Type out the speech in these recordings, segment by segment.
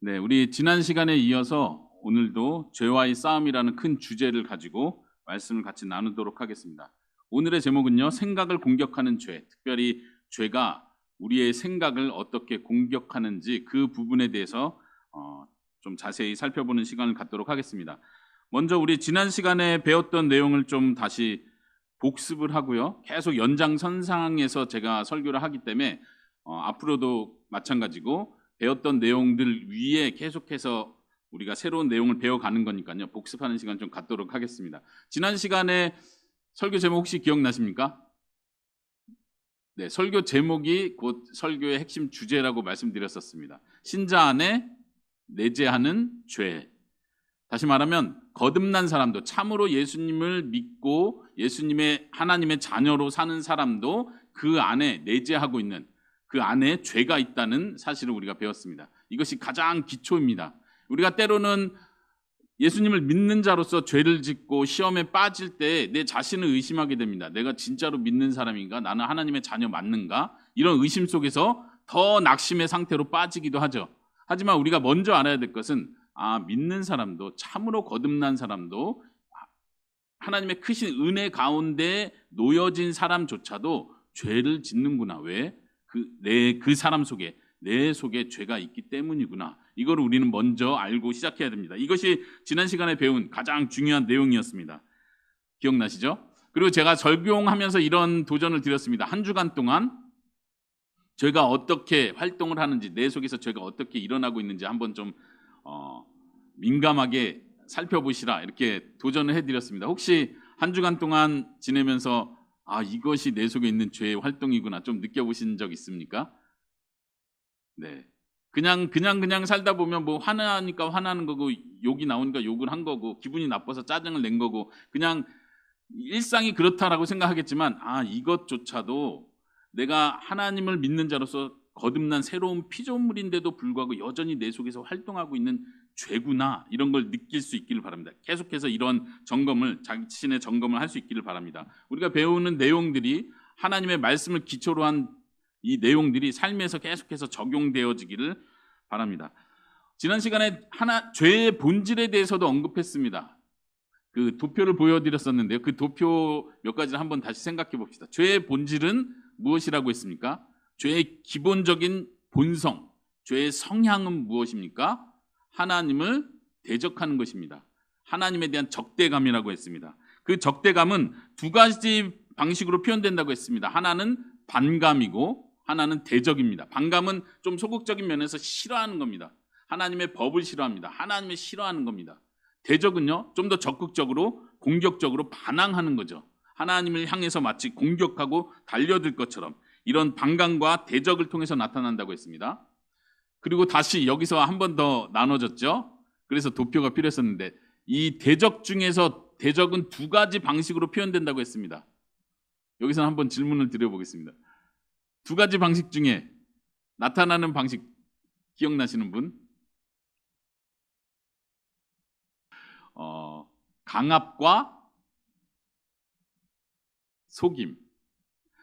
네, 우리 지난 시간에 이어서 오늘도 죄와의 싸움이라는 큰 주제를 가지고 말씀을 같이 나누도록 하겠습니다. 오늘의 제목은요, 생각을 공격하는 죄. 특별히 죄가 우리의 생각을 어떻게 공격하는지 그 부분에 대해서 좀 자세히 살펴보는 시간을 갖도록 하겠습니다. 먼저 우리 지난 시간에 배웠던 내용을 좀 다시 복습을 하고요. 계속 연장선상에서 제가 설교를 하기 때문에 앞으로도 마찬가지고 배웠던 내용들 위에 계속해서 우리가 새로운 내용을 배워가는 거니까요. 복습하는 시간 좀 갖도록 하겠습니다. 지난 시간에 설교 제목 혹시 기억나십니까? 네, 설교 제목이 곧 설교의 핵심 주제라고 말씀드렸었습니다. 신자 안에 내재하는 죄. 다시 말하면 거듭난 사람도, 참으로 예수님을 믿고 예수님의 하나님의 자녀로 사는 사람도 그 안에 내재하고 있는, 그 안에 죄가 있다는 사실을 우리가 배웠습니다. 이것이 가장 기초입니다. 우리가 때로는 예수님을 믿는 자로서 죄를 짓고 시험에 빠질 때 내 자신을 의심하게 됩니다. 내가 진짜로 믿는 사람인가? 나는 하나님의 자녀 맞는가? 이런 의심 속에서 더 낙심의 상태로 빠지기도 하죠. 하지만 우리가 먼저 알아야 될 것은 믿는 사람도, 참으로 거듭난 사람도, 하나님의 크신 은혜 가운데 놓여진 사람조차도 죄를 짓는구나. 왜? 그 사람 속에, 내 속에 죄가 있기 때문이구나. 이걸 우리는 먼저 알고 시작해야 됩니다. 이것이 지난 시간에 배운 가장 중요한 내용이었습니다. 기억나시죠? 그리고 제가 적용하면서 이런 도전을 드렸습니다. 한 주간 동안 죄가 어떻게 활동을 하는지, 내 속에서 죄가 어떻게 일어나고 있는지 한번 좀 민감하게 살펴보시라, 이렇게 도전을 해드렸습니다. 혹시 한 주간 동안 지내면서 이것이 내 속에 있는 죄의 활동이구나 좀 느껴보신 적 있습니까? 네, 그냥 살다 보면 뭐 화나니까 화나는 거고, 욕이 나오니까 욕을 한 거고, 기분이 나빠서 짜증을 낸 거고, 그냥 일상이 그렇다라고 생각하겠지만 이것조차도 내가 하나님을 믿는 자로서 거듭난 새로운 피조물인데도 불구하고 여전히 내 속에서 활동하고 있는 죄구나, 이런 걸 느낄 수 있기를 바랍니다. 계속해서 이런 점검을, 자신의 점검을 할 수 있기를 바랍니다. 우리가 배우는 내용들이, 하나님의 말씀을 기초로 한 이 내용들이 삶에서 계속해서 적용되어지기를 바랍니다. 지난 시간에 죄의 본질에 대해서도 언급했습니다. 그 도표를 보여드렸었는데요. 그 도표 몇 가지를 한번 다시 생각해 봅시다. 죄의 본질은 무엇이라고 했습니까? 죄의 기본적인 본성, 죄의 성향은 무엇입니까? 하나님을 대적하는 것입니다. 하나님에 대한 적대감이라고 했습니다. 그 적대감은 두 가지 방식으로 표현된다고 했습니다. 하나는 반감이고 하나는 대적입니다. 반감은 좀 소극적인 면에서 싫어하는 겁니다. 하나님의 법을 싫어합니다. 하나님을 싫어하는 겁니다. 대적은요, 좀 더 적극적으로, 공격적으로 반항하는 거죠. 하나님을 향해서 마치 공격하고 달려들 것처럼 이런 반감과 대적을 통해서 나타난다고 했습니다. 그리고 다시 여기서 한 번 더 나눠졌죠. 그래서 도표가 필요했었는데, 이 대적 중에서 대적은 두 가지 방식으로 표현된다고 했습니다. 여기서 한번 질문을 드려보겠습니다. 두 가지 방식 중에 나타나는 방식 기억나시는 분? 강압과 속임.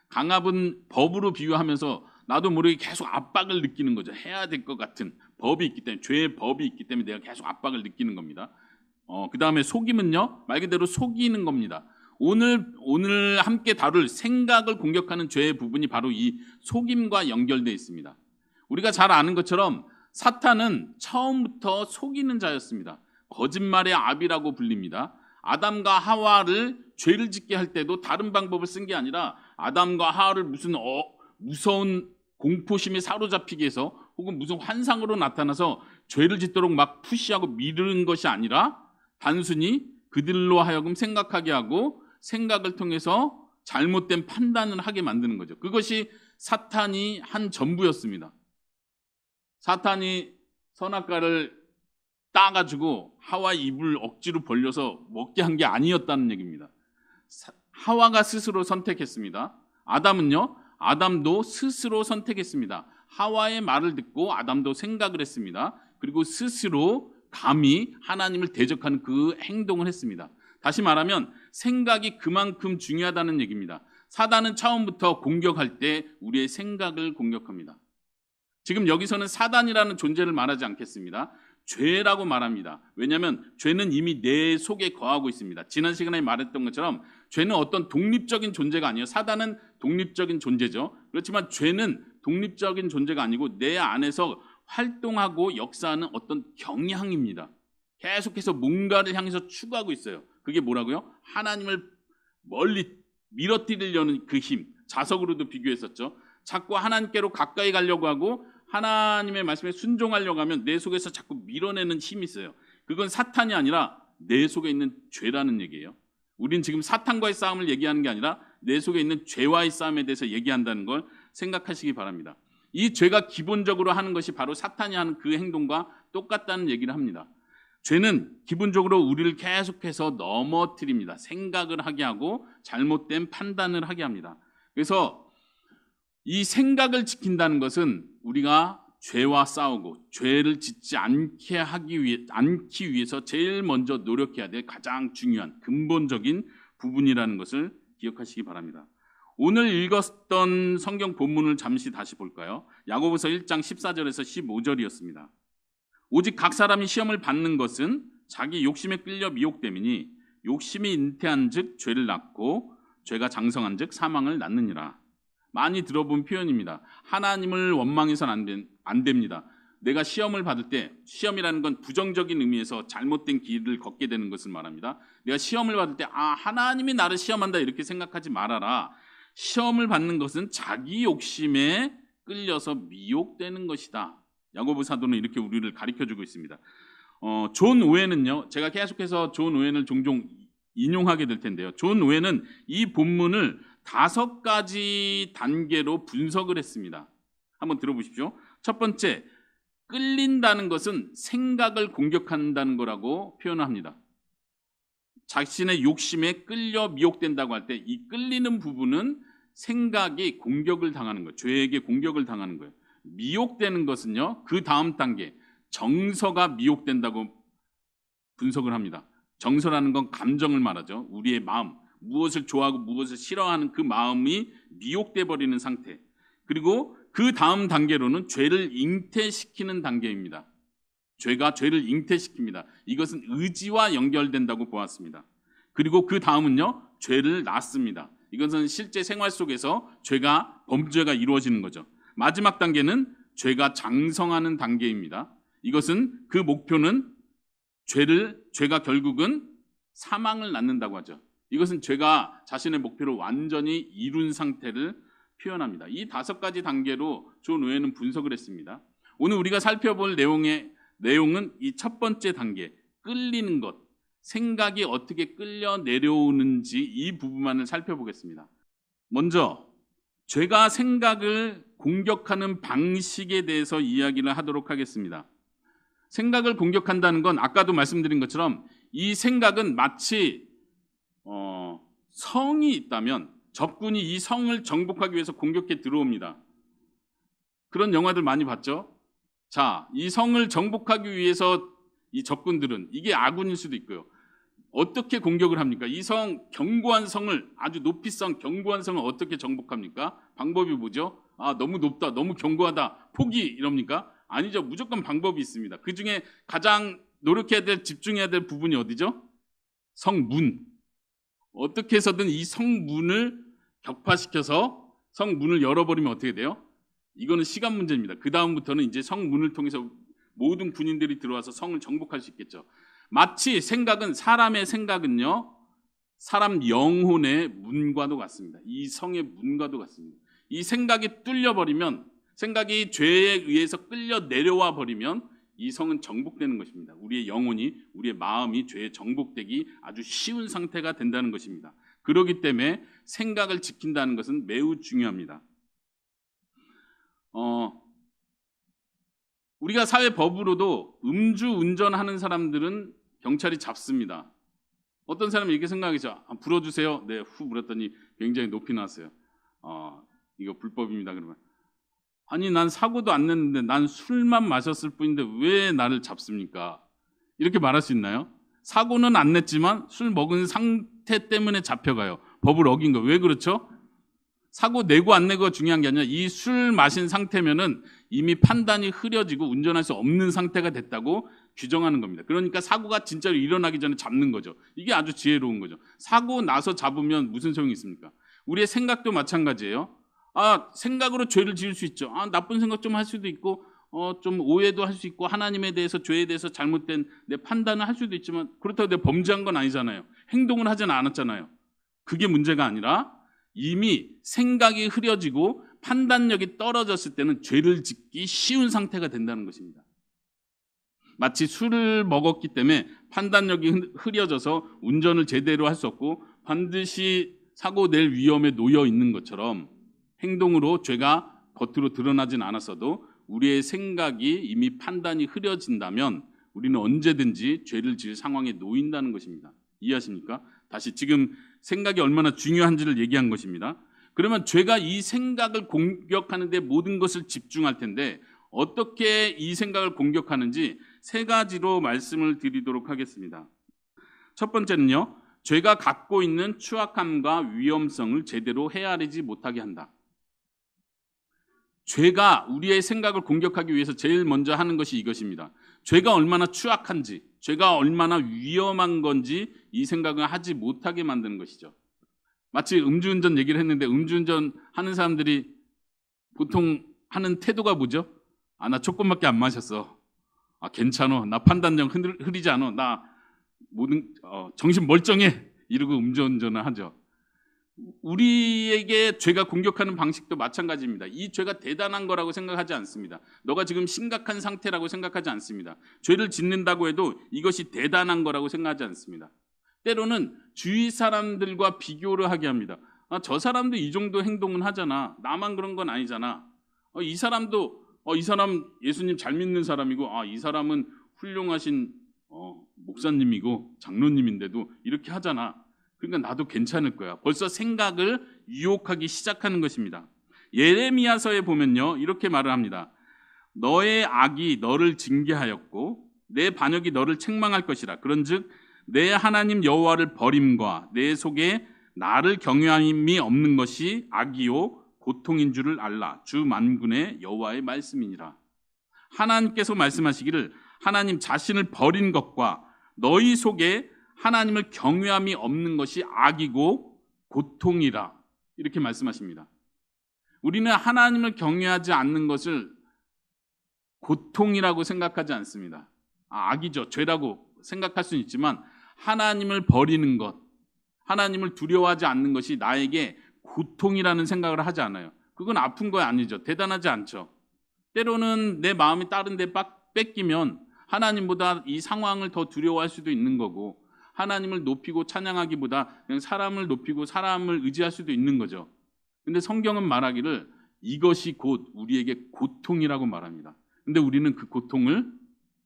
강압은 법으로 비유하면서 나도 모르게 계속 압박을 느끼는 거죠. 해야 될 것 같은 법이 있기 때문에, 죄의 법이 있기 때문에 내가 계속 압박을 느끼는 겁니다. 그 다음에 속임은요, 말 그대로 속이는 겁니다. 오늘 함께 다룰 생각을 공격하는 죄의 부분이 바로 이 속임과 연결되어 있습니다. 우리가 잘 아는 것처럼 사탄은 처음부터 속이는 자였습니다. 거짓말의 아비라고 불립니다. 아담과 하와를 죄를 짓게 할 때도 다른 방법을 쓴 게 아니라 아담과 하와를 무슨 무서운 공포심에 사로잡히게 해서, 혹은 무슨 환상으로 나타나서 죄를 짓도록 막 푸시하고 미루는 것이 아니라 단순히 그들로 하여금 생각하게 하고, 생각을 통해서 잘못된 판단을 하게 만드는 거죠. 그것이 사탄이 한 전부였습니다. 사탄이 선악과를 따가지고 하와 입을 억지로 벌려서 먹게 한 게 아니었다는 얘기입니다. 하와가 스스로 선택했습니다. 아담도 스스로 선택했습니다. 하와의 말을 듣고 아담도 생각을 했습니다. 그리고 스스로 감히 하나님을 대적하는 그 행동을 했습니다. 다시 말하면 생각이 그만큼 중요하다는 얘기입니다. 사단은 처음부터 공격할 때 우리의 생각을 공격합니다. 지금 여기서는 사단이라는 존재를 말하지 않겠습니다. 죄라고 말합니다. 왜냐하면 죄는 이미 내 속에 거하고 있습니다. 지난 시간에 말했던 것처럼 죄는 어떤 독립적인 존재가 아니에요. 사단은 독립적인 존재죠. 그렇지만 죄는 독립적인 존재가 아니고 내 안에서 활동하고 역사하는 어떤 경향입니다. 계속해서 뭔가를 향해서 추구하고 있어요. 그게 뭐라고요? 하나님을 멀리 밀어뜨리려는 그 힘, 자석으로도 비교했었죠. 자꾸 하나님께로 가까이 가려고 하고 하나님의 말씀에 순종하려고 하면 내 속에서 자꾸 밀어내는 힘이 있어요. 그건 사탄이 아니라 내 속에 있는 죄라는 얘기예요. 우린 지금 사탄과의 싸움을 얘기하는 게 아니라 내 속에 있는 죄와의 싸움에 대해서 얘기한다는 걸 생각하시기 바랍니다. 이 죄가 기본적으로 하는 것이 바로 사탄이 하는 그 행동과 똑같다는 얘기를 합니다. 죄는 기본적으로 우리를 계속해서 넘어뜨립니다. 생각을 하게 하고 잘못된 판단을 하게 합니다. 그래서 이 생각을 지킨다는 것은 우리가 죄와 싸우고 죄를 짓지 않기 위해서 제일 먼저 노력해야 될 가장 중요한 근본적인 부분이라는 것을 기억하시기 바랍니다. 오늘 읽었던 성경 본문을 잠시 다시 볼까요? 야고보서 1장 14절에서 15절이었습니다. 오직 각 사람이 시험을 받는 것은 자기 욕심에 끌려 미혹됨이니 욕심이 잉태한 즉 죄를 낳고 죄가 장성한 즉 사망을 낳느니라. 많이 들어본 표현입니다. 하나님을 원망해서는 안 됩니다. 내가 시험을 받을 때, 시험이라는 건 부정적인 의미에서 잘못된 길을 걷게 되는 것을 말합니다. 내가 시험을 받을 때 하나님이 나를 시험한다 이렇게 생각하지 말아라. 시험을 받는 것은 자기 욕심에 끌려서 미혹되는 것이다. 야고보 사도는 이렇게 우리를 가르쳐주고 있습니다. 존 오웬은요, 제가 계속해서 존 오웬을 종종 인용하게 될 텐데요. 존 오웬은 이 본문을 5가지 단계로 분석을 했습니다. 한번 들어보십시오. 첫 번째, 끌린다는 것은 생각을 공격한다는 거라고 표현을 합니다. 자신의 욕심에 끌려 미혹된다고 할 때 이 끌리는 부분은 생각이 공격을 당하는 거예요. 죄에게 공격을 당하는 거예요. 미혹되는 것은요, 그 다음 단계, 정서가 미혹된다고 분석을 합니다. 정서라는 건 감정을 말하죠. 우리의 마음, 무엇을 좋아하고 무엇을 싫어하는 그 마음이 미혹돼 버리는 상태. 그리고 그 다음 단계로는 죄를 잉태시키는 단계입니다. 죄가 죄를 잉태시킵니다. 이것은 의지와 연결된다고 보았습니다. 그리고 그 다음은요, 죄를 낳습니다. 이것은 실제 생활 속에서 범죄가 이루어지는 거죠. 마지막 단계는 죄가 장성하는 단계입니다. 이것은 그 목표는 죄가 결국은 사망을 낳는다고 하죠. 이것은 죄가 자신의 목표를 완전히 이룬 상태를 표현합니다. 이 5가지 단계로 존 오웬은 분석을 했습니다. 오늘 우리가 살펴볼 내용은 이 첫 번째 단계, 끌리는 것, 생각이 어떻게 끌려 내려오는지 이 부분만을 살펴보겠습니다. 먼저 죄가 생각을 공격하는 방식에 대해서 이야기를 하도록 하겠습니다. 생각을 공격한다는 건 아까도 말씀드린 것처럼 이 생각은 마치 성이 있다면 적군이 이 성을 정복하기 위해서 공격해 들어옵니다. 그런 영화들 많이 봤죠? 자, 이 성을 정복하기 위해서 이 적군들은, 이게 아군일 수도 있고요. 어떻게 공격을 합니까? 이 견고한 성을, 아주 높이 쌓은 견고한 성을 어떻게 정복합니까? 방법이 뭐죠? 너무 높다, 너무 견고하다, 포기 이럽니까? 아니죠. 무조건 방법이 있습니다. 그 중에 가장 노력해야 될, 집중해야 될 부분이 어디죠? 성문. 어떻게 해서든 이 성문을 격파시켜서 성문을 열어버리면 어떻게 돼요? 이거는 시간 문제입니다. 그 다음부터는 이제 성문을 통해서 모든 군인들이 들어와서 성을 정복할 수 있겠죠. 마치 사람의 생각은요, 사람 영혼의 문과도 같습니다. 이 성의 문과도 같습니다. 이 생각이 뚫려버리면, 생각이 죄에 의해서 끌려 내려와 버리면 이 성은 정복되는 것입니다. 우리의 영혼이, 우리의 마음이 죄에 정복되기 아주 쉬운 상태가 된다는 것입니다. 그렇기 때문에 생각을 지킨다는 것은 매우 중요합니다. 우리가 사회 법으로도 음주 운전하는 사람들은 경찰이 잡습니다. 어떤 사람이 이렇게 생각하죠. 불어주세요. 네, 후 물었더니 굉장히 높이 나왔어요. 이거 불법입니다. 그러면 아니, 난 사고도 안 냈는데 난 술만 마셨을 뿐인데 왜 나를 잡습니까? 이렇게 말할 수 있나요? 사고는 안 냈지만 술 먹은 상태 때문에 잡혀가요. 법을 어긴 거. 왜 그렇죠? 사고 내고 안 내고가 중요한 게 아니라 이 술 마신 상태면은 이미 판단이 흐려지고 운전할 수 없는 상태가 됐다고 규정하는 겁니다. 그러니까 사고가 진짜로 일어나기 전에 잡는 거죠. 이게 아주 지혜로운 거죠. 사고 나서 잡으면 무슨 소용이 있습니까? 우리의 생각도 마찬가지예요. 생각으로 죄를 지을 수 있죠. 나쁜 생각 좀 할 수도 있고 좀 오해도 할 수 있고 하나님에 대해서 죄에 대해서 잘못된 내 판단을 할 수도 있지만 그렇다고 내가 범죄한 건 아니잖아요. 행동을 하지는 않았잖아요. 그게 문제가 아니라 이미 생각이 흐려지고 판단력이 떨어졌을 때는 죄를 짓기 쉬운 상태가 된다는 것입니다. 마치 술을 먹었기 때문에 판단력이 흐려져서 운전을 제대로 할 수 없고 반드시 사고 낼 위험에 놓여 있는 것처럼 행동으로 죄가 겉으로 드러나진 않았어도 우리의 생각이 이미 판단이 흐려진다면 우리는 언제든지 죄를 지을 상황에 놓인다는 것입니다. 이해하십니까? 다시 지금 생각이 얼마나 중요한지를 얘기한 것입니다. 그러면 죄가 이 생각을 공격하는 데 모든 것을 집중할 텐데 어떻게 이 생각을 공격하는지 세 가지로 말씀을 드리도록 하겠습니다. 첫 번째는요. 죄가 갖고 있는 추악함과 위험성을 제대로 헤아리지 못하게 한다. 죄가 우리의 생각을 공격하기 위해서 제일 먼저 하는 것이 이것입니다. 죄가 얼마나 추악한지, 죄가 얼마나 위험한 건지 이 생각을 하지 못하게 만드는 것이죠. 마치 음주운전 얘기를 했는데 음주운전 하는 사람들이 보통 하는 태도가 뭐죠? 나 조금밖에 안 마셨어. 괜찮아. 나 판단력 흐리지 않아. 나 정신 멀쩡해. 이러고 음주운전을 하죠. 우리에게 죄가 공격하는 방식도 마찬가지입니다. 이 죄가 대단한 거라고 생각하지 않습니다. 너가 지금 심각한 상태라고 생각하지 않습니다. 죄를 짓는다고 해도 이것이 대단한 거라고 생각하지 않습니다. 때로는 주위 사람들과 비교를 하게 합니다. 저 사람도 이 정도 행동은 하잖아. 나만 그런 건 아니잖아. 이 사람도 이 사람 예수님 잘 믿는 사람이고 이 사람은 훌륭하신 목사님이고 장로님인데도 이렇게 하잖아. 그러니까 나도 괜찮을 거야. 벌써 생각을 유혹하기 시작하는 것입니다. 예레미야서에 보면요. 이렇게 말을 합니다. 너의 악이 너를 징계하였고 내 반역이 너를 책망할 것이라. 그런즉 내 하나님 여호와를 버림과 내 속에 나를 경외함이 없는 것이 악이요 고통인 줄을 알라. 주 만군의 여호와의 말씀이니라. 하나님께서 말씀하시기를 하나님 자신을 버린 것과 너희 속에 하나님을 경외함이 없는 것이 악이고 고통이라. 이렇게 말씀하십니다. 우리는 하나님을 경외하지 않는 것을 고통이라고 생각하지 않습니다. 악이죠. 죄라고 생각할 수는 있지만 하나님을 버리는 것, 하나님을 두려워하지 않는 것이 나에게 고통이라는 생각을 하지 않아요. 그건 아픈 거 아니죠. 대단하지 않죠. 때로는 내 마음이 다른 데 뺏기면 하나님보다 이 상황을 더 두려워할 수도 있는 거고 하나님을 높이고 찬양하기보다 그냥 사람을 높이고 사람을 의지할 수도 있는 거죠. 근데 성경은 말하기를 이것이 곧 우리에게 고통이라고 말합니다. 근데 우리는 그 고통을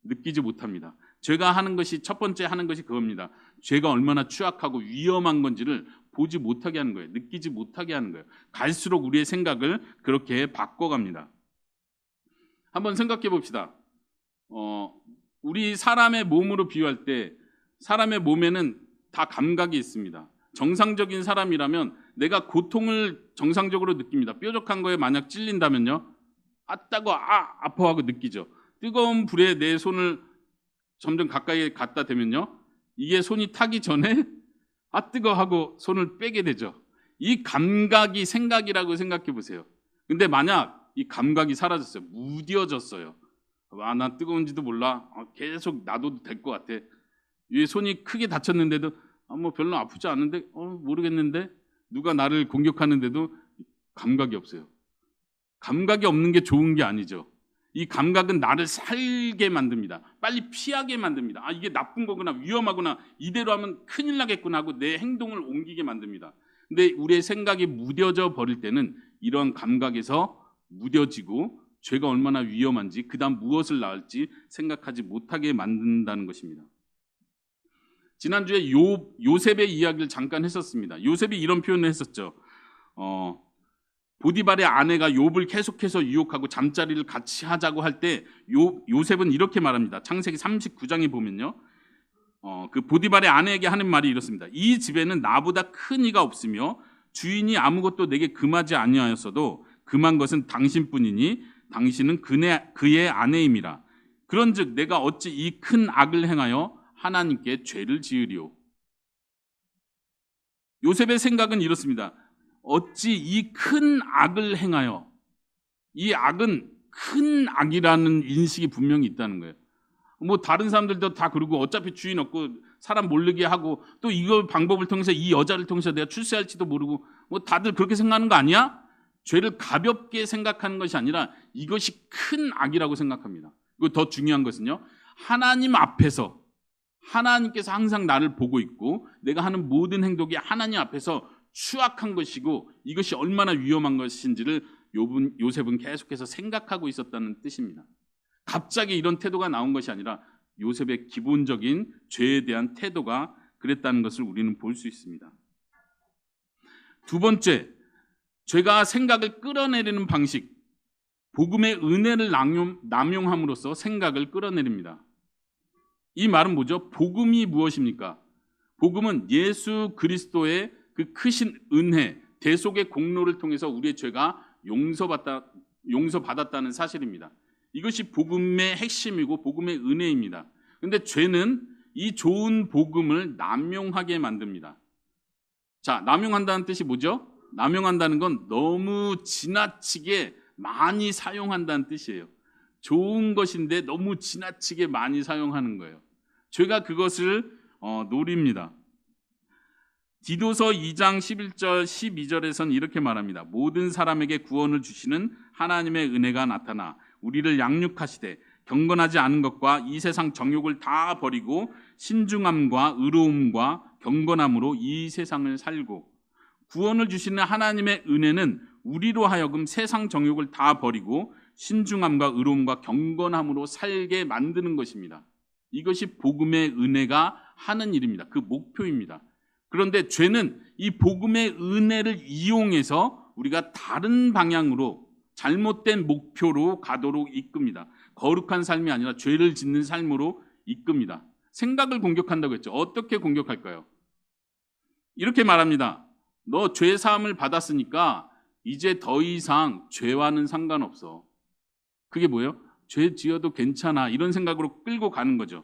느끼지 못합니다. 죄가 하는 것이 첫 번째 하는 것이 그겁니다. 죄가 얼마나 추악하고 위험한 건지를 보지 못하게 하는 거예요. 느끼지 못하게 하는 거예요. 갈수록 우리의 생각을 그렇게 바꿔갑니다. 한번 생각해 봅시다. 우리 사람의 몸으로 비유할 때 사람의 몸에는 다 감각이 있습니다. 정상적인 사람이라면 내가 고통을 정상적으로 느낍니다. 뾰족한 거에 만약 찔린다면요. 따고 아파하고 느끼죠. 뜨거운 불에 내 손을 점점 가까이 갖다 대면요. 이게 손이 타기 전에 뜨거 하고 손을 빼게 되죠. 이 감각이 생각이라고 생각해 보세요. 근데 만약 이 감각이 사라졌어요. 무뎌졌어요. 나 뜨거운지도 몰라. 계속 놔둬도 될 것 같아. 이 손이 크게 다쳤는데도 뭐 별로 아프지 않은데 모르겠는데 누가 나를 공격하는데도 감각이 없어요. 감각이 없는 게 좋은 게 아니죠. 이 감각은 나를 살게 만듭니다. 빨리 피하게 만듭니다. 이게 나쁜 거구나, 위험하구나, 이대로 하면 큰일 나겠구나 하고 내 행동을 옮기게 만듭니다. 근데 우리의 생각이 무뎌져 버릴 때는 이런 감각에서 무뎌지고 죄가 얼마나 위험한지 그 다음 무엇을 낳을지 생각하지 못하게 만든다는 것입니다. 지난주에 요셉의 이야기를 잠깐 했었습니다. 요셉이 이런 표현을 했었죠. 보디발의 아내가 욥을 계속해서 유혹하고 잠자리를 같이 하자고 할 때 요셉은 이렇게 말합니다. 창세기 39장에 보면요. 그 보디발의 아내에게 하는 말이 이렇습니다. 이 집에는 나보다 큰 이가 없으며 주인이 아무것도 내게 금하지 아니하였어도 금한 것은 당신뿐이니 당신은 그의 아내임이라. 그런즉 내가 어찌 이 큰 악을 행하여 하나님께 죄를 지으리오. 요셉의 생각은 이렇습니다. 어찌 이 큰 악을 행하여, 이 악은 큰 악이라는 인식이 분명히 있다는 거예요. 뭐 다른 사람들도 다 그러고 어차피 주인 없고 사람 모르게 하고 또 이거 방법을 통해서 이 여자를 통해서 내가 출세할지도 모르고 뭐 다들 그렇게 생각하는 거 아니야? 죄를 가볍게 생각하는 것이 아니라 이것이 큰 악이라고 생각합니다. 그리고 더 중요한 것은요, 하나님 앞에서 하나님께서 항상 나를 보고 있고 내가 하는 모든 행동이 하나님 앞에서 추악한 것이고 이것이 얼마나 위험한 것인지를 요셉은 계속해서 생각하고 있었다는 뜻입니다. 갑자기 이런 태도가 나온 것이 아니라 요셉의 기본적인 죄에 대한 태도가 그랬다는 것을 우리는 볼 수 있습니다. 두 번째, 죄가 생각을 끌어내리는 방식, 복음의 은혜를 남용함으로써 생각을 끌어내립니다. 이 말은 뭐죠? 복음이 무엇입니까? 복음은 예수 그리스도의 그 크신 은혜, 대속의 공로를 통해서 우리의 죄가 용서받았다는 사실입니다. 이것이 복음의 핵심이고 복음의 은혜입니다. 그런데 죄는 이 좋은 복음을 남용하게 만듭니다. 자, 남용한다는 뜻이 뭐죠? 남용한다는 건 너무 지나치게 많이 사용한다는 뜻이에요. 좋은 것인데 너무 지나치게 많이 사용하는 거예요. 죄가 그것을 노립니다. 디도서 2장 11절 12절에서는 이렇게 말합니다. 모든 사람에게 구원을 주시는 하나님의 은혜가 나타나 우리를 양육하시되 경건하지 않은 것과 이 세상 정욕을 다 버리고 신중함과 의로움과 경건함으로 이 세상을 살고, 구원을 주시는 하나님의 은혜는 우리로 하여금 세상 정욕을 다 버리고 신중함과 의로움과 경건함으로 살게 만드는 것입니다. 이것이 복음의 은혜가 하는 일입니다. 그 목표입니다. 그런데 죄는 이 복음의 은혜를 이용해서 우리가 다른 방향으로 잘못된 목표로 가도록 이끕니다. 거룩한 삶이 아니라 죄를 짓는 삶으로 이끕니다. 생각을 공격한다고 했죠. 어떻게 공격할까요? 이렇게 말합니다. 너 죄 사함을 받았으니까 이제 더 이상 죄와는 상관없어. 그게 뭐예요? 죄 지어도 괜찮아. 이런 생각으로 끌고 가는 거죠.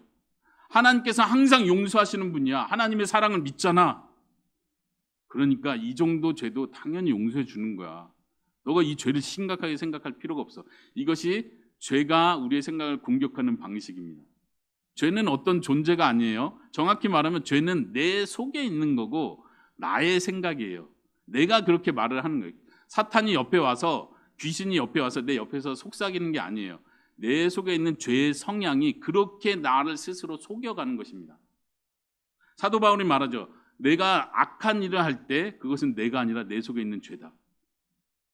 하나님께서 항상 용서하시는 분이야. 하나님의 사랑을 믿잖아. 그러니까 이 정도 죄도 당연히 용서해 주는 거야. 너가 이 죄를 심각하게 생각할 필요가 없어. 이것이 죄가 우리의 생각을 공격하는 방식입니다. 죄는 어떤 존재가 아니에요. 정확히 말하면 죄는 내 속에 있는 거고 나의 생각이에요. 내가 그렇게 말을 하는 거예요. 사탄이 옆에 와서, 귀신이 옆에 와서 내 옆에서 속삭이는 게 아니에요. 내 속에 있는 죄의 성향이 그렇게 나를 스스로 속여가는 것입니다. 사도 바울이 말하죠. 내가 악한 일을 할 때 그것은 내가 아니라 내 속에 있는 죄다.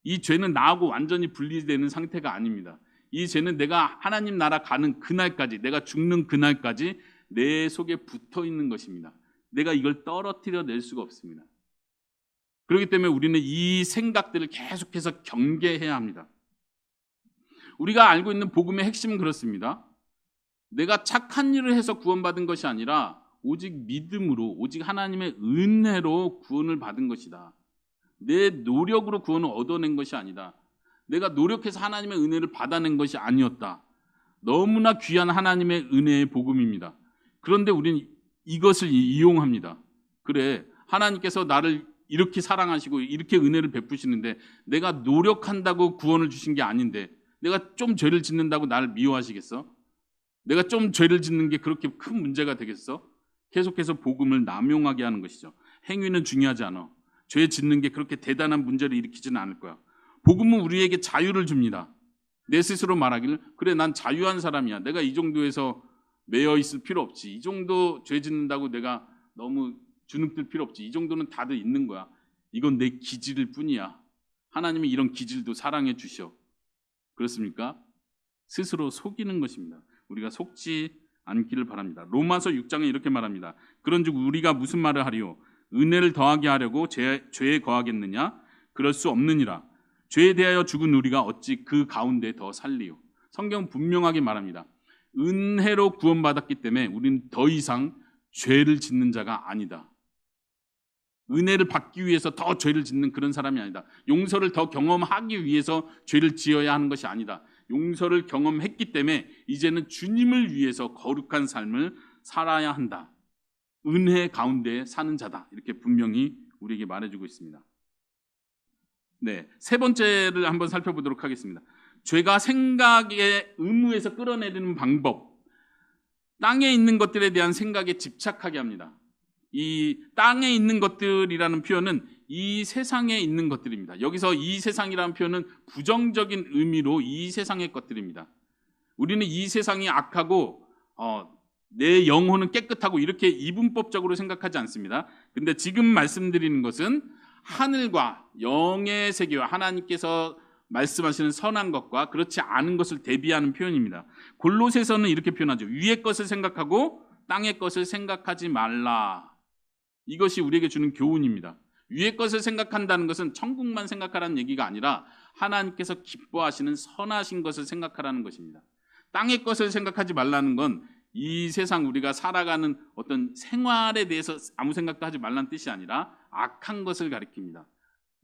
이 죄는 나하고 완전히 분리되는 상태가 아닙니다. 이 죄는 내가 하나님 나라 가는 그날까지, 내가 죽는 그날까지 내 속에 붙어 있는 것입니다. 내가 이걸 떨어뜨려 낼 수가 없습니다. 그렇기 때문에 우리는 이 생각들을 계속해서 경계해야 합니다. 우리가 알고 있는 복음의 핵심은 그렇습니다. 내가 착한 일을 해서 구원받은 것이 아니라 오직 믿음으로, 오직 하나님의 은혜로 구원을 받은 것이다. 내 노력으로 구원을 얻어낸 것이 아니다. 내가 노력해서 하나님의 은혜를 받아낸 것이 아니었다. 너무나 귀한 하나님의 은혜의 복음입니다. 그런데 우리는 이것을 이용합니다. 그래, 하나님께서 나를 이렇게 사랑하시고 이렇게 은혜를 베푸시는데 내가 노력한다고 구원을 주신 게 아닌데 내가 좀 죄를 짓는다고 나를 미워하시겠어? 내가 좀 죄를 짓는 게 그렇게 큰 문제가 되겠어? 계속해서 복음을 남용하게 하는 것이죠. 행위는 중요하지 않아. 죄 짓는 게 그렇게 대단한 문제를 일으키지는 않을 거야. 복음은 우리에게 자유를 줍니다. 내 스스로 말하기를, 그래, 난 자유한 사람이야. 내가 이 정도에서 매여 있을 필요 없지. 이 정도 죄 짓는다고 내가 너무 주눅들 필요 없지. 이 정도는 다들 있는 거야. 이건 내 기질일 뿐이야. 하나님이 이런 기질도 사랑해 주셔. 그렇습니까? 스스로 속이는 것입니다. 우리가 속지 않기를 바랍니다. 로마서 6장에 이렇게 말합니다. 그런즉 우리가 무슨 말을 하리요? 은혜를 더하게 하려고 죄에 거하겠느냐? 그럴 수 없느니라. 죄에 대하여 죽은 우리가 어찌 그 가운데 더 살리요? 성경은 분명하게 말합니다. 은혜로 구원받았기 때문에 우리는 더 이상 죄를 짓는 자가 아니다. 은혜를 받기 위해서 더 죄를 짓는 그런 사람이 아니다. 용서를 더 경험하기 위해서 죄를 지어야 하는 것이 아니다. 용서를 경험했기 때문에 이제는 주님을 위해서 거룩한 삶을 살아야 한다. 은혜 가운데 사는 자다. 이렇게 분명히 우리에게 말해주고 있습니다. 네, 세 번째를 한번 살펴보도록 하겠습니다. 죄가 생각의 의무에서 끌어내리는 방법. 땅에 있는 것들에 대한 생각에 집착하게 합니다. 이 땅에 있는 것들이라는 표현은 이 세상에 있는 것들입니다. 여기서 이 세상이라는 표현은 부정적인 의미로 이 세상의 것들입니다. 우리는 이 세상이 악하고 내 영혼은 깨끗하고 이렇게 이분법적으로 생각하지 않습니다. 근데 지금 말씀드리는 것은 하늘과 영의 세계와 하나님께서 말씀하시는 선한 것과 그렇지 않은 것을 대비하는 표현입니다. 골로새서는 이렇게 표현하죠. 위의 것을 생각하고 땅의 것을 생각하지 말라. 이것이 우리에게 주는 교훈입니다. 위의 것을 생각한다는 것은 천국만 생각하라는 얘기가 아니라 하나님께서 기뻐하시는 선하신 것을 생각하라는 것입니다. 땅의 것을 생각하지 말라는 건 이 세상 우리가 살아가는 어떤 생활에 대해서 아무 생각도 하지 말라는 뜻이 아니라 악한 것을 가리킵니다.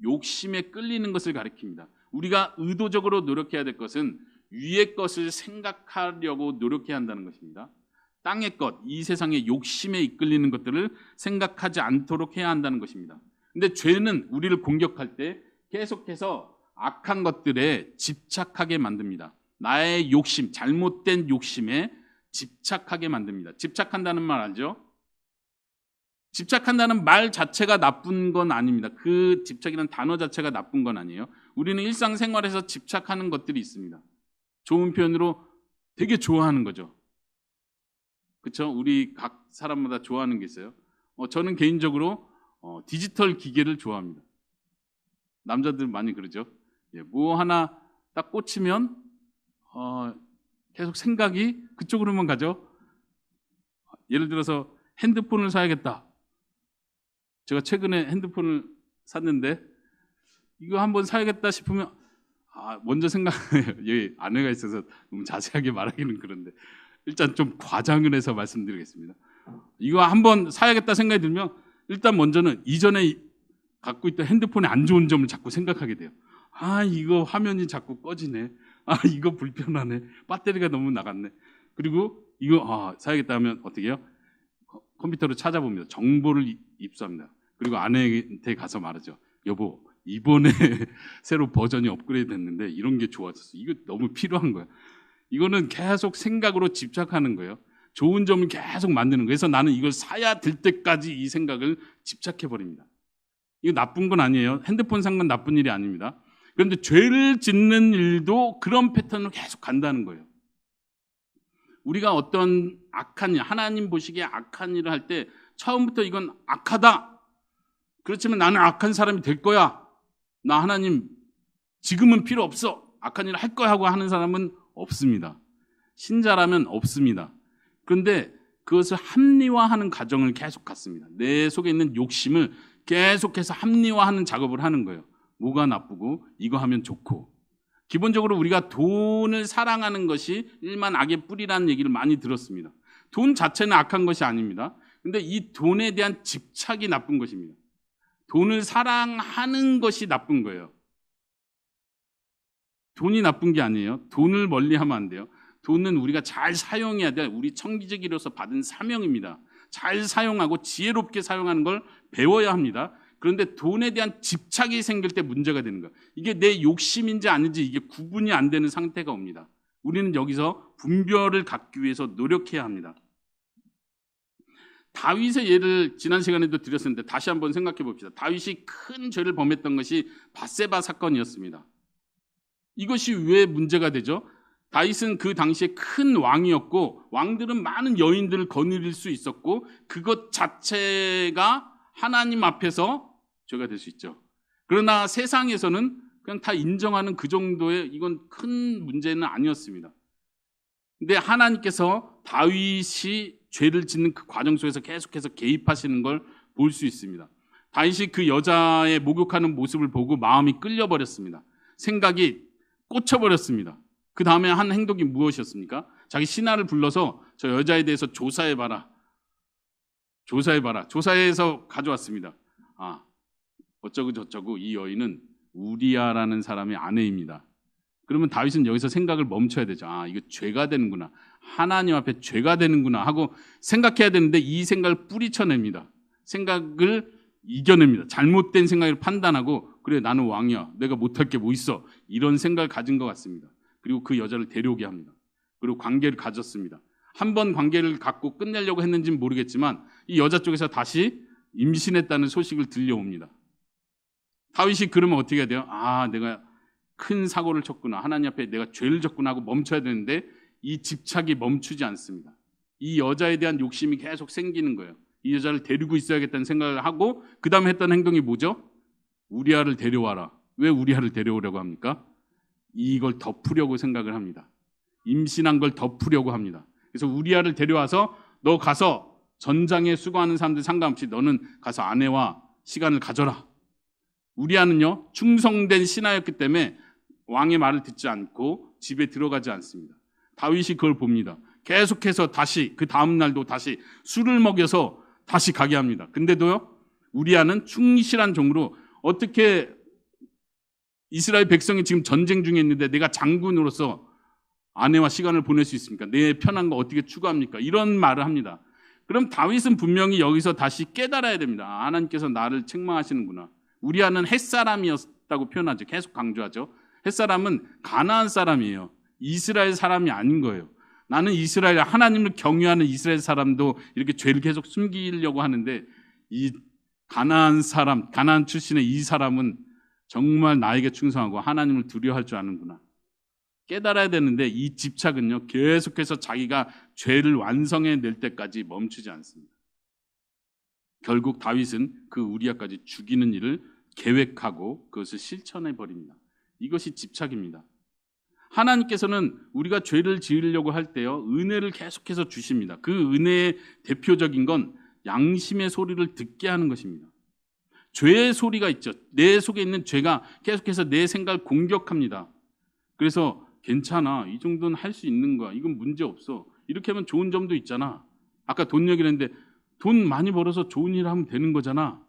욕심에 끌리는 것을 가리킵니다. 우리가 의도적으로 노력해야 될 것은 위의 것을 생각하려고 노력해야 한다는 것입니다. 땅의 것, 이 세상의 욕심에 이끌리는 것들을 생각하지 않도록 해야 한다는 것입니다. 근데 죄는 우리를 공격할 때 계속해서 악한 것들에 집착하게 만듭니다. 나의 욕심, 잘못된 욕심에 집착하게 만듭니다. 집착한다는 말 알죠? 집착한다는 말 자체가 나쁜 건 아닙니다. 그 집착이라는 단어 자체가 나쁜 건 아니에요. 우리는 일상생활에서 집착하는 것들이 있습니다. 좋은 표현으로 되게 좋아하는 거죠. 그렇죠? 우리 각 사람마다 좋아하는 게 있어요. 저는 개인적으로 디지털 기계를 좋아합니다. 남자들 많이 그러죠. 뭐 하나 딱 꽂히면 계속 생각이 그쪽으로만 가죠. 예를 들어서 핸드폰을 사야겠다. 제가 최근에 핸드폰을 샀는데 이거 한번 사야겠다 싶으면 먼저 생각해요. 여기 아내가 있어서 너무 자세하게 말하기는 그런데 일단 좀 과장을 해서 말씀드리겠습니다. 이거 한번 사야겠다 생각이 들면 일단 먼저는 이전에 갖고 있던 핸드폰의 안 좋은 점을 자꾸 생각하게 돼요. 이거 화면이 자꾸 꺼지네. 이거 불편하네. 배터리가 너무 나갔네. 그리고 이거 사야겠다 하면 어떻게 해요? 컴퓨터로 찾아봅니다. 정보를 입수합니다. 그리고 아내한테 가서 말하죠. 여보, 이번에 새로 버전이 업그레이드 됐는데 이런 게 좋아졌어. 이거 너무 필요한 거야. 이거는 계속 생각으로 집착하는 거예요. 좋은 점을 계속 만드는 거예요. 그래서 나는 이걸 사야 될 때까지 이 생각을 집착해버립니다. 이거 나쁜 건 아니에요. 핸드폰 산 건 나쁜 일이 아닙니다. 그런데 죄를 짓는 일도 그런 패턴으로 계속 간다는 거예요. 우리가 어떤 악한 일, 하나님 보시기에 악한 일을 할 때 처음부터 이건 악하다. 그렇지만 나는 악한 사람이 될 거야. 나 하나님 지금은 필요 없어. 악한 일을 할 거야 하고 하는 사람은 없습니다. 신자라면 없습니다. 그런데 그것을 합리화하는 과정을 계속 갔습니다. 내 속에 있는 욕심을 계속해서 합리화하는 작업을 하는 거예요. 뭐가 나쁘고 이거 하면 좋고. 기본적으로 우리가 돈을 사랑하는 것이 일만 악의 뿌리라는 얘기를 많이 들었습니다. 돈 자체는 악한 것이 아닙니다. 근데 이 돈에 대한 집착이 나쁜 것입니다. 돈을 사랑하는 것이 나쁜 거예요. 돈이 나쁜 게 아니에요. 돈을 멀리하면 안 돼요. 돈은 우리가 잘 사용해야 돼. 우리 청기제기로서 받은 사명입니다. 잘 사용하고 지혜롭게 사용하는 걸 배워야 합니다. 그런데 돈에 대한 집착이 생길 때 문제가 되는 거예요. 이게 내 욕심인지 아닌지 이게 구분이 안 되는 상태가 옵니다. 우리는 여기서 분별을 갖기 위해서 노력해야 합니다. 다윗의 예를 지난 시간에도 드렸었는데 다시 한번 생각해 봅시다. 다윗이 큰 죄를 범했던 것이 밧세바 사건이었습니다. 이것이 왜 문제가 되죠? 다윗은 그 당시에 큰 왕이었고 왕들은 많은 여인들을 거느릴 수 있었고 그것 자체가 하나님 앞에서 죄가 될 수 있죠. 그러나 세상에서는 그냥 다 인정하는 그 정도의 이건 큰 문제는 아니었습니다. 근데 하나님께서 다윗이 죄를 짓는 그 과정 속에서 계속해서 개입하시는 걸 볼 수 있습니다. 다윗이 그 여자의 목욕하는 모습을 보고 마음이 끌려버렸습니다. 생각이 꽂혀버렸습니다. 그 다음에 한 행동이 무엇이었습니까? 자기 신하를 불러서 저 여자에 대해서 조사해봐라. 조사해서 가져왔습니다. 어쩌고 저쩌고 이 여인은 우리아라는 사람의 아내입니다. 그러면 다윗은 여기서 생각을 멈춰야 되죠. 아, 이거 죄가 되는구나. 하나님 앞에 죄가 되는구나 하고 생각해야 되는데 이 생각을 뿌리쳐냅니다. 생각을 이겨냅니다. 잘못된 생각을 판단하고 그래 나는 왕이야. 내가 못할 게 뭐 있어. 이런 생각을 가진 것 같습니다. 그리고 그 여자를 데려오게 합니다. 그리고 관계를 가졌습니다. 한 번 관계를 갖고 끝내려고 했는지는 모르겠지만 이 여자 쪽에서 다시 임신했다는 소식을 들려옵니다. 다윗이 그러면 어떻게 해야 돼요? 아, 내가 큰 사고를 쳤구나. 하나님 앞에 내가 죄를 졌구나 하고 멈춰야 되는데 이 집착이 멈추지 않습니다. 이 여자에 대한 욕심이 계속 생기는 거예요. 이 여자를 데리고 있어야겠다는 생각을 하고 그 다음에 했던 행동이 뭐죠? 우리아를 데려와라. 왜 우리아를 데려오려고 합니까? 이걸 덮으려고 생각을 합니다. 임신한 걸 덮으려고 합니다. 그래서 우리아를 데려와서 너 가서 전장에 수고하는 사람들 상관없이 너는 가서 아내와 시간을 가져라. 우리아는요 충성된 신하였기 때문에 왕의 말을 듣지 않고 집에 들어가지 않습니다. 다윗이 그걸 봅니다. 계속해서 다시 그 다음 날도 다시 술을 먹여서 다시 가게 합니다. 근데도요 우리아는 충실한 종으로 어떻게 이스라엘 백성이 지금 전쟁 중에 있는데 내가 장군으로서 아내와 시간을 보낼 수 있습니까? 내 편한 거 어떻게 추구합니까? 이런 말을 합니다. 그럼 다윗은 분명히 여기서 다시 깨달아야 됩니다. 아, 하나님께서 나를 책망하시는구나. 우리아는 햇사람이었다고 표현하죠. 계속 강조하죠. 햇사람은 가나안 사람이에요. 이스라엘 사람이 아닌 거예요. 나는 이스라엘 하나님을 경외하는 이스라엘 사람도 이렇게 죄를 계속 숨기려고 하는데 이 가나안 사람, 가나안 출신의 이 사람은 정말 나에게 충성하고 하나님을 두려워할 줄 아는구나. 깨달아야 되는데 이 집착은요 계속해서 자기가 죄를 완성해낼 때까지 멈추지 않습니다. 결국 다윗은 그 우리아까지 죽이는 일을 계획하고 그것을 실천해 버립니다. 이것이 집착입니다. 하나님께서는 우리가 죄를 지으려고 할 때요 은혜를 계속해서 주십니다. 그 은혜의 대표적인 건 양심의 소리를 듣게 하는 것입니다. 죄의 소리가 있죠. 내 속에 있는 죄가 계속해서 내 생각을 공격합니다. 그래서 괜찮아. 이 정도는 할 수 있는 거야. 이건 문제 없어. 이렇게 하면 좋은 점도 있잖아. 아까 돈 얘기를 했는데 돈 많이 벌어서 좋은 일을 하면 되는 거잖아.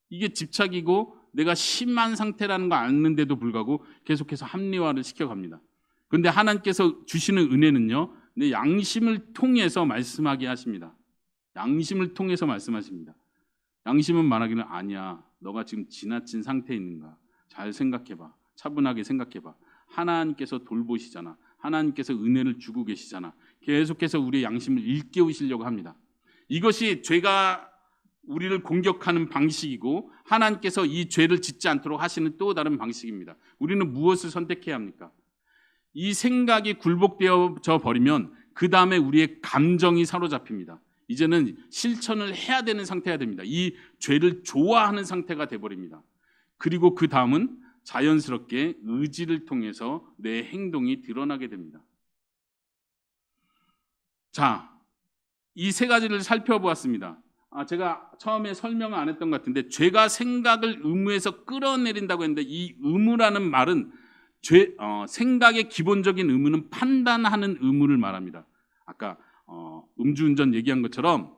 이게 집착이고 내가 심한 상태라는 거 아는데도 불구하고 계속해서 합리화를 시켜갑니다. 그런데 하나님께서 주시는 은혜는요. 내 양심을 통해서 말씀하게 하십니다. 양심을 통해서 말씀하십니다. 양심은 말하기는 아니야. 너가 지금 지나친 상태에 있는가. 잘 생각해봐. 차분하게 생각해봐. 하나님께서 돌보시잖아. 하나님께서 은혜를 주고 계시잖아. 계속해서 우리의 양심을 일깨우시려고 합니다. 이것이 죄가 우리를 공격하는 방식이고 하나님께서 이 죄를 짓지 않도록 하시는 또 다른 방식입니다. 우리는 무엇을 선택해야 합니까? 이 생각이 굴복되어져 버리면 그 다음에 우리의 감정이 사로잡힙니다. 이제는 실천을 해야 되는 상태가 됩니다. 이 죄를 좋아하는 상태가 돼버립니다. 그리고 그 다음은 자연스럽게 의지를 통해서 내 행동이 드러나게 됩니다. 자, 이 세 가지를 살펴보았습니다. 제가 처음에 설명을 안 했던 것 같은데 죄가 생각을 의무에서 끌어내린다고 했는데 이 의무라는 말은 생각의 기본적인 의무는 판단하는 의무를 말합니다. 아까 음주운전 얘기한 것처럼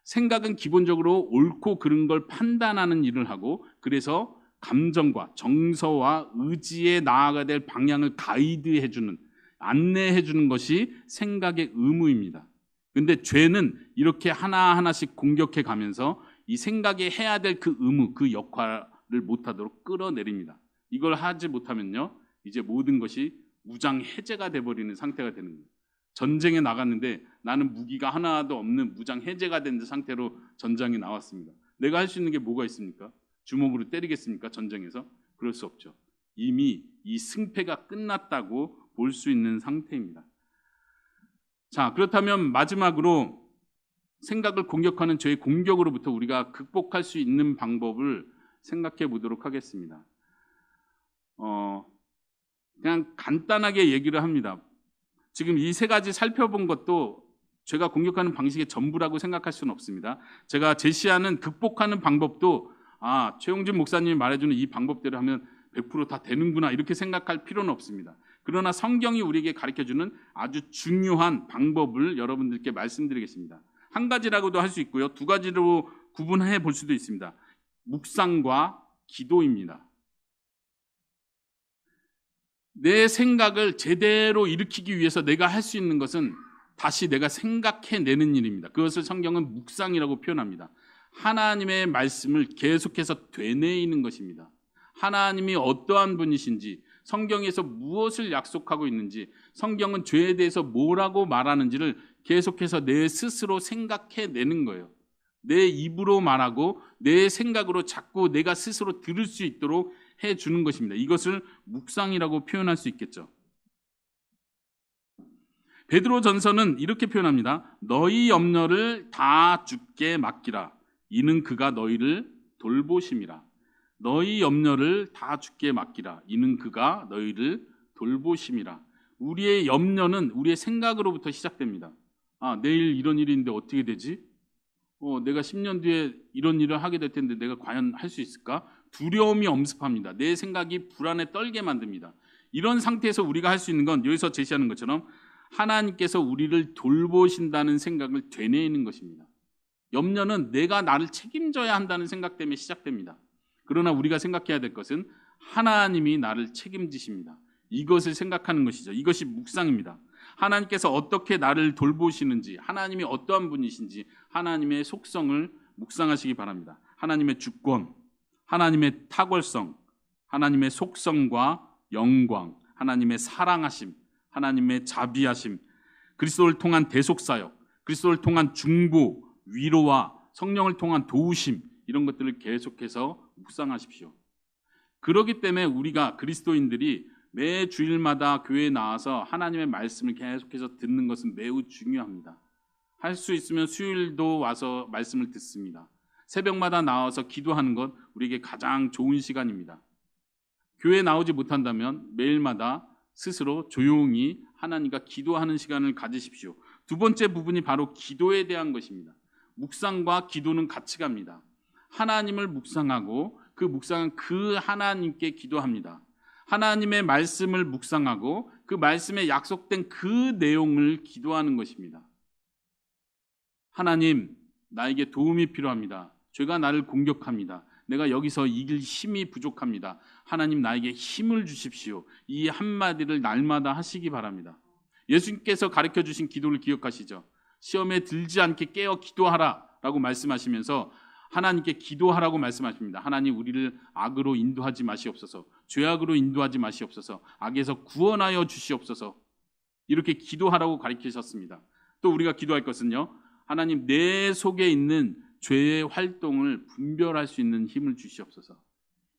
생각은 기본적으로 옳고 그른 걸 판단하는 일을 하고 그래서 감정과 정서와 의지에 나아가야 될 방향을 가이드해주는 안내해주는 것이 생각의 의무입니다. 근데 죄는 이렇게 하나하나씩 공격해 가면서 이 생각이 해야 될 그 의무, 그 역할을 못하도록 끌어내립니다. 이걸 하지 못하면요 이제 모든 것이 무장 해제가 돼버리는 상태가 되는 거예요. 전쟁에 나갔는데 나는 무기가 하나도 없는 무장 해제가 된 상태로 전장에 나왔습니다. 내가 할 수 있는 게 뭐가 있습니까? 주먹으로 때리겠습니까? 전쟁에서? 그럴 수 없죠. 이미 이 승패가 끝났다고 볼 수 있는 상태입니다. 자, 그렇다면 마지막으로 생각을 공격하는 죄의 공격으로부터 우리가 극복할 수 있는 방법을 생각해 보도록 하겠습니다. 그냥 간단하게 얘기를 합니다. 지금 이 세 가지 살펴본 것도 죄가 공격하는 방식의 전부라고 생각할 수는 없습니다. 제가 제시하는 극복하는 방법도 최용진 목사님이 말해주는 이 방법대로 하면 100% 다 되는구나 이렇게 생각할 필요는 없습니다. 그러나 성경이 우리에게 가르쳐주는 아주 중요한 방법을 여러분들께 말씀드리겠습니다. 한 가지라고도 할 수 있고요. 두 가지로 구분해 볼 수도 있습니다. 묵상과 기도입니다. 내 생각을 제대로 일으키기 위해서 내가 할 수 있는 것은 다시 내가 생각해내는 일입니다. 그것을 성경은 묵상이라고 표현합니다. 하나님의 말씀을 계속해서 되뇌이는 것입니다. 하나님이 어떠한 분이신지, 성경에서 무엇을 약속하고 있는지, 성경은 죄에 대해서 뭐라고 말하는지를 계속해서 내 스스로 생각해내는 거예요. 내 입으로 말하고 내 생각으로 자꾸 내가 스스로 들을 수 있도록 해주는 것입니다. 이것을 묵상이라고 표현할 수 있겠죠. 베드로전서는 이렇게 표현합니다. 너희 염려를 다 주께 맡기라. 이는 그가 너희를 돌보심이라. 너희 염려를 다 주께 맡기라. 이는 그가 너희를 돌보심이라. 우리의 염려는 우리의 생각으로부터 시작됩니다. 내일 이런 일이 있는데 어떻게 되지? 내가 10년 뒤에 이런 일을 하게 될 텐데 내가 과연 할 수 있을까? 두려움이 엄습합니다. 내 생각이 불안에 떨게 만듭니다. 이런 상태에서 우리가 할 수 있는 건 여기서 제시하는 것처럼 하나님께서 우리를 돌보신다는 생각을 되뇌이는 것입니다. 염려는 내가 나를 책임져야 한다는 생각 때문에 시작됩니다. 그러나 우리가 생각해야 될 것은 하나님이 나를 책임지십니다. 이것을 생각하는 것이죠. 이것이 묵상입니다. 하나님께서 어떻게 나를 돌보시는지, 하나님이 어떠한 분이신지 하나님의 속성을 묵상하시기 바랍니다. 하나님의 주권, 하나님의 탁월성, 하나님의 속성과 영광, 하나님의 사랑하심, 하나님의 자비하심, 그리스도를 통한 대속사역, 그리스도를 통한 중보, 위로와 성령을 통한 도우심, 이런 것들을 계속해서 묵상하십시오. 그렇기 때문에 우리가 그리스도인들이 매 주일마다 교회에 나와서 하나님의 말씀을 계속해서 듣는 것은 매우 중요합니다. 할 수 있으면 수요일도 와서 말씀을 듣습니다. 새벽마다 나와서 기도하는 것 우리에게 가장 좋은 시간입니다. 교회에 나오지 못한다면 매일마다 스스로 조용히 하나님과 기도하는 시간을 가지십시오. 두 번째 부분이 바로 기도에 대한 것입니다. 묵상과 기도는 같이 갑니다. 하나님을 묵상하고 그 묵상은 그 하나님께 기도합니다. 하나님의 말씀을 묵상하고 그 말씀에 약속된 그 내용을 기도하는 것입니다. 하나님, 나에게 도움이 필요합니다. 죄가 나를 공격합니다. 내가 여기서 이길 힘이 부족합니다. 하나님, 나에게 힘을 주십시오. 이 한마디를 날마다 하시기 바랍니다. 예수님께서 가르쳐 주신 기도를 기억하시죠? 시험에 들지 않게 깨어 기도하라 라고 말씀하시면서 하나님께 기도하라고 말씀하십니다. 하나님, 우리를 악으로 인도하지 마시옵소서. 죄악으로 인도하지 마시옵소서. 악에서 구원하여 주시옵소서. 이렇게 기도하라고 가르치셨습니다. 또 우리가 기도할 것은요, 하나님, 내 속에 있는 죄의 활동을 분별할 수 있는 힘을 주시옵소서.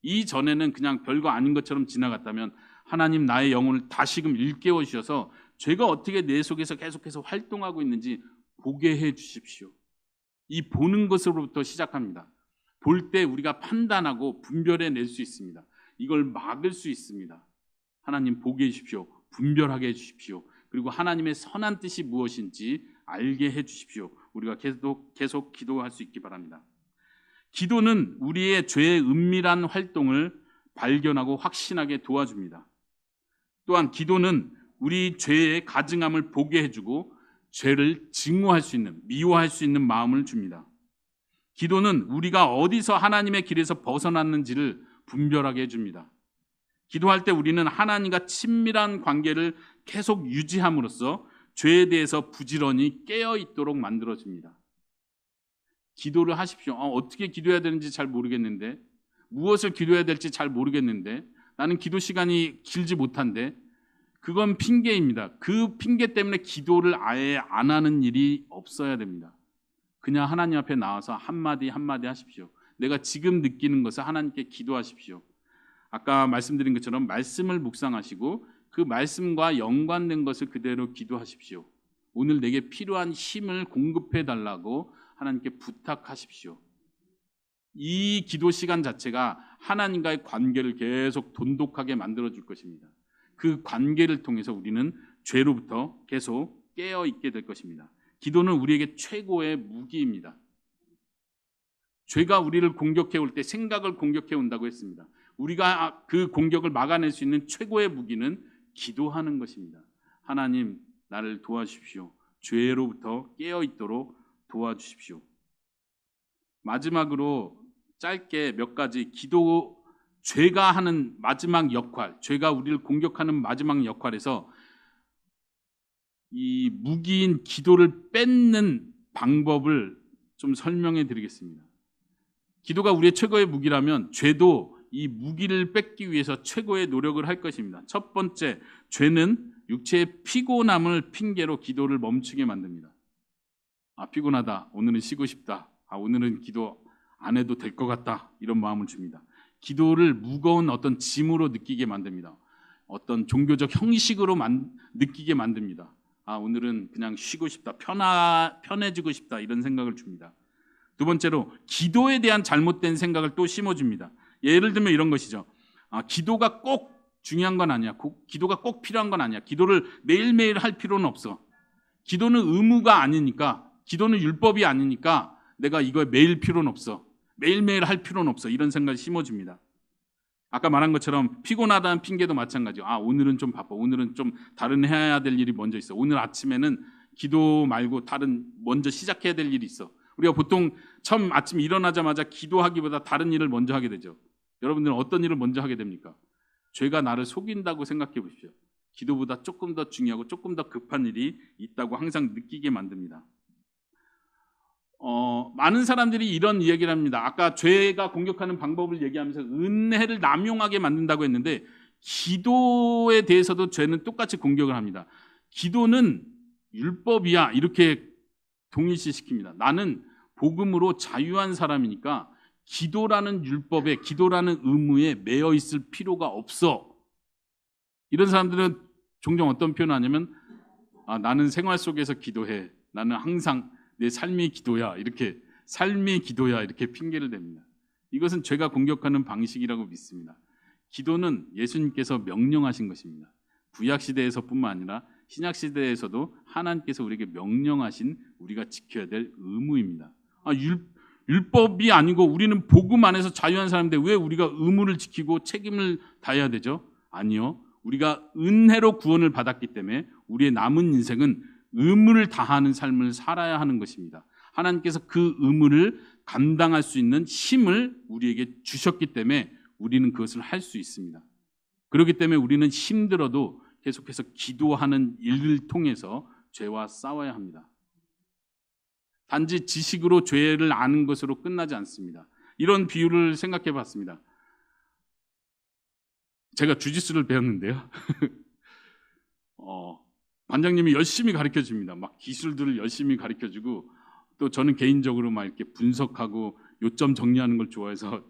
이전에는 그냥 별거 아닌 것처럼 지나갔다면 하나님, 나의 영혼을 다시금 일깨워 주셔서 죄가 어떻게 내 속에서 계속해서 활동하고 있는지 보게 해 주십시오. 이 보는 것으로부터 시작합니다. 볼 때 우리가 판단하고 분별해낼 수 있습니다. 이걸 막을 수 있습니다. 하나님, 보게 해주십시오. 분별하게 해주십시오. 그리고 하나님의 선한 뜻이 무엇인지 알게 해주십시오. 우리가 계속 기도할 수 있기 바랍니다. 기도는 우리의 죄의 은밀한 활동을 발견하고 확신하게 도와줍니다. 또한 기도는 우리 죄의 가증함을 보게 해주고 죄를 증오할 수 있는, 미워할 수 있는 마음을 줍니다. 기도는 우리가 어디서 하나님의 길에서 벗어났는지를 분별하게 해줍니다. 기도할 때 우리는 하나님과 친밀한 관계를 계속 유지함으로써 죄에 대해서 부지런히 깨어 있도록 만들어집니다. 기도를 하십시오. 어떻게 기도해야 되는지 잘 모르겠는데, 무엇을 기도해야 될지 잘 모르겠는데, 나는 기도 시간이 길지 못한데, 그건 핑계입니다. 그 핑계 때문에 기도를 아예 안 하는 일이 없어야 됩니다. 그냥 하나님 앞에 나와서 한마디 한마디 하십시오. 내가 지금 느끼는 것을 하나님께 기도하십시오. 아까 말씀드린 것처럼 말씀을 묵상하시고 그 말씀과 연관된 것을 그대로 기도하십시오. 오늘 내게 필요한 힘을 공급해 달라고 하나님께 부탁하십시오. 이 기도 시간 자체가 하나님과의 관계를 계속 돈독하게 만들어줄 것입니다. 그 관계를 통해서 우리는 죄로부터 계속 깨어 있게 될 것입니다. 기도는 우리에게 최고의 무기입니다. 죄가 우리를 공격해 올 때 생각을 공격해 온다고 했습니다. 우리가 그 공격을 막아낼 수 있는 최고의 무기는 기도하는 것입니다. 하나님, 나를 도와주십시오. 죄로부터 깨어 있도록 도와주십시오. 마지막으로 짧게 몇 가지 기도 죄가 하는 마지막 역할, 죄가 우리를 공격하는 마지막 역할에서 이 무기인 기도를 뺏는 방법을 좀 설명해 드리겠습니다. 기도가 우리의 최고의 무기라면 죄도 이 무기를 뺏기 위해서 최고의 노력을 할 것입니다. 첫 번째, 죄는 육체의 피곤함을 핑계로 기도를 멈추게 만듭니다. 피곤하다. 오늘은 쉬고 싶다. 오늘은 기도 안 해도 될 것 같다. 이런 마음을 줍니다. 기도를 무거운 어떤 짐으로 느끼게 만듭니다. 어떤 종교적 형식으로 느끼게 만듭니다. 오늘은 그냥 쉬고 싶다. 편해지고 싶다. 이런 생각을 줍니다. 두 번째로 기도에 대한 잘못된 생각을 또 심어줍니다. 예를 들면 이런 것이죠. 기도가 꼭 중요한 건 아니야. 기도가 꼭 필요한 건 아니야. 기도를 매일매일 할 필요는 없어. 기도는 의무가 아니니까, 기도는 율법이 아니니까 내가 이거에 매일 필요는 없어. 매일매일 할 필요는 없어. 이런 생각을 심어줍니다. 아까 말한 것처럼 피곤하다는 핑계도 마찬가지죠. 오늘은 좀 바빠. 오늘은 좀 다른 해야 될 일이 먼저 있어. 오늘 아침에는 기도 말고 다른 먼저 시작해야 될 일이 있어. 우리가 보통 처음 아침 일어나자마자 기도하기보다 다른 일을 먼저 하게 되죠. 여러분들은 어떤 일을 먼저 하게 됩니까? 죄가 나를 속인다고 생각해 보십시오. 기도보다 조금 더 중요하고 조금 더 급한 일이 있다고 항상 느끼게 만듭니다. 많은 사람들이 이런 이야기를 합니다. 아까 죄가 공격하는 방법을 얘기하면서 은혜를 남용하게 만든다고 했는데, 기도에 대해서도 죄는 똑같이 공격을 합니다. 기도는 율법이야 이렇게 동일시시킵니다. 나는 복음으로 자유한 사람이니까 기도라는 율법에, 기도라는 의무에 매여 있을 필요가 없어. 이런 사람들은 종종 어떤 표현을 하냐면 나는 생활 속에서 기도해. 나는 항상 내 삶이 기도야. 이렇게 삶이 기도야. 이렇게 핑계를 댑니다. 이것은 죄가 공격하는 방식이라고 믿습니다. 기도는 예수님께서 명령하신 것입니다. 구약시대에서뿐만 아니라 신약시대에서도 하나님께서 우리에게 명령하신 우리가 지켜야 될 의무입니다. 율법이 아니고 우리는 복음 안에서 자유한 사람인데 왜 우리가 의무를 지키고 책임을 다해야 되죠? 아니요. 우리가 은혜로 구원을 받았기 때문에 우리의 남은 인생은 의무를 다하는 삶을 살아야 하는 것입니다. 하나님께서 그 의무를 감당할 수 있는 힘을 우리에게 주셨기 때문에 우리는 그것을 할 수 있습니다. 그렇기 때문에 우리는 힘들어도 계속해서 기도하는 일을 통해서 죄와 싸워야 합니다. 단지 지식으로 죄를 아는 것으로 끝나지 않습니다. 이런 비유를 생각해 봤습니다. 제가 주짓수를 배웠는데요. 관장님이 열심히 가르쳐 줍니다. 막 기술들을 열심히 가르쳐 주고, 또 저는 개인적으로 막 이렇게 분석하고 요점 정리하는 걸 좋아해서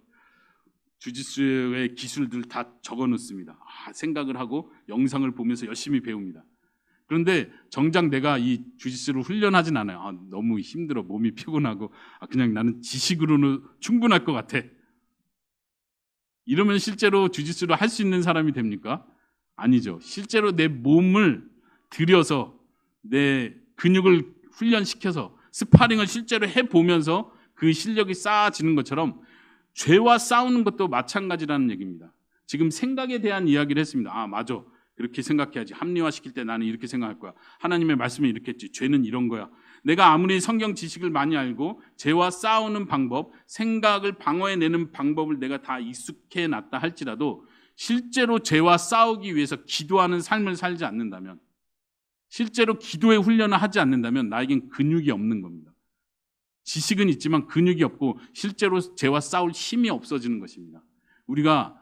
주짓수의 기술들 다 적어 놓습니다. 생각을 하고 영상을 보면서 열심히 배웁니다. 그런데 정작 내가 이 주짓수를 훈련하진 않아요. 너무 힘들어. 몸이 피곤하고 그냥 나는 지식으로는 충분할 것 같아. 이러면 실제로 주짓수를 할 수 있는 사람이 됩니까? 아니죠. 실제로 내 몸을 들여서 내 근육을 훈련시켜서 스파링을 실제로 해보면서 그 실력이 쌓아지는 것처럼 죄와 싸우는 것도 마찬가지라는 얘기입니다. 지금 생각에 대한 이야기를 했습니다. 맞아. 그렇게 생각해야지. 합리화시킬 때 나는 이렇게 생각할 거야. 하나님의 말씀이 이렇게 했지. 죄는 이런 거야. 내가 아무리 성경 지식을 많이 알고 죄와 싸우는 방법, 생각을 방어해내는 방법을 내가 다 익숙해 놨다 할지라도 실제로 죄와 싸우기 위해서 기도하는 삶을 살지 않는다면, 실제로 기도의 훈련을 하지 않는다면 나에겐 근육이 없는 겁니다. 지식은 있지만 근육이 없고 실제로 죄와 싸울 힘이 없어지는 것입니다. 우리가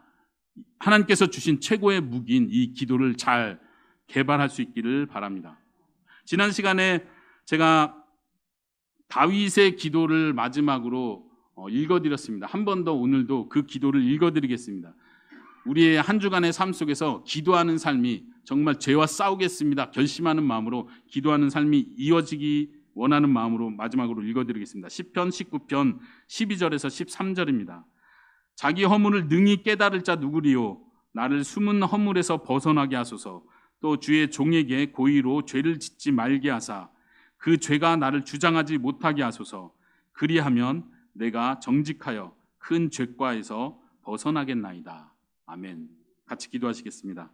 하나님께서 주신 최고의 무기인 이 기도를 잘 개발할 수 있기를 바랍니다. 지난 시간에 제가 다윗의 기도를 마지막으로 읽어드렸습니다. 한 번 더 오늘도 그 기도를 읽어드리겠습니다. 우리의 한 주간의 삶 속에서 기도하는 삶이 정말 죄와 싸우겠습니다 결심하는 마음으로 기도하는 삶이 이어지기 원하는 마음으로 마지막으로 읽어드리겠습니다. 시편 19편 12절에서 13절입니다. 자기 허물을 능히 깨달을 자 누구리요? 나를 숨은 허물에서 벗어나게 하소서. 또 주의 종에게 고의로 죄를 짓지 말게 하사 그 죄가 나를 주장하지 못하게 하소서. 그리하면 내가 정직하여 큰 죄과에서 벗어나겠나이다. 아멘. 같이 기도하시겠습니다.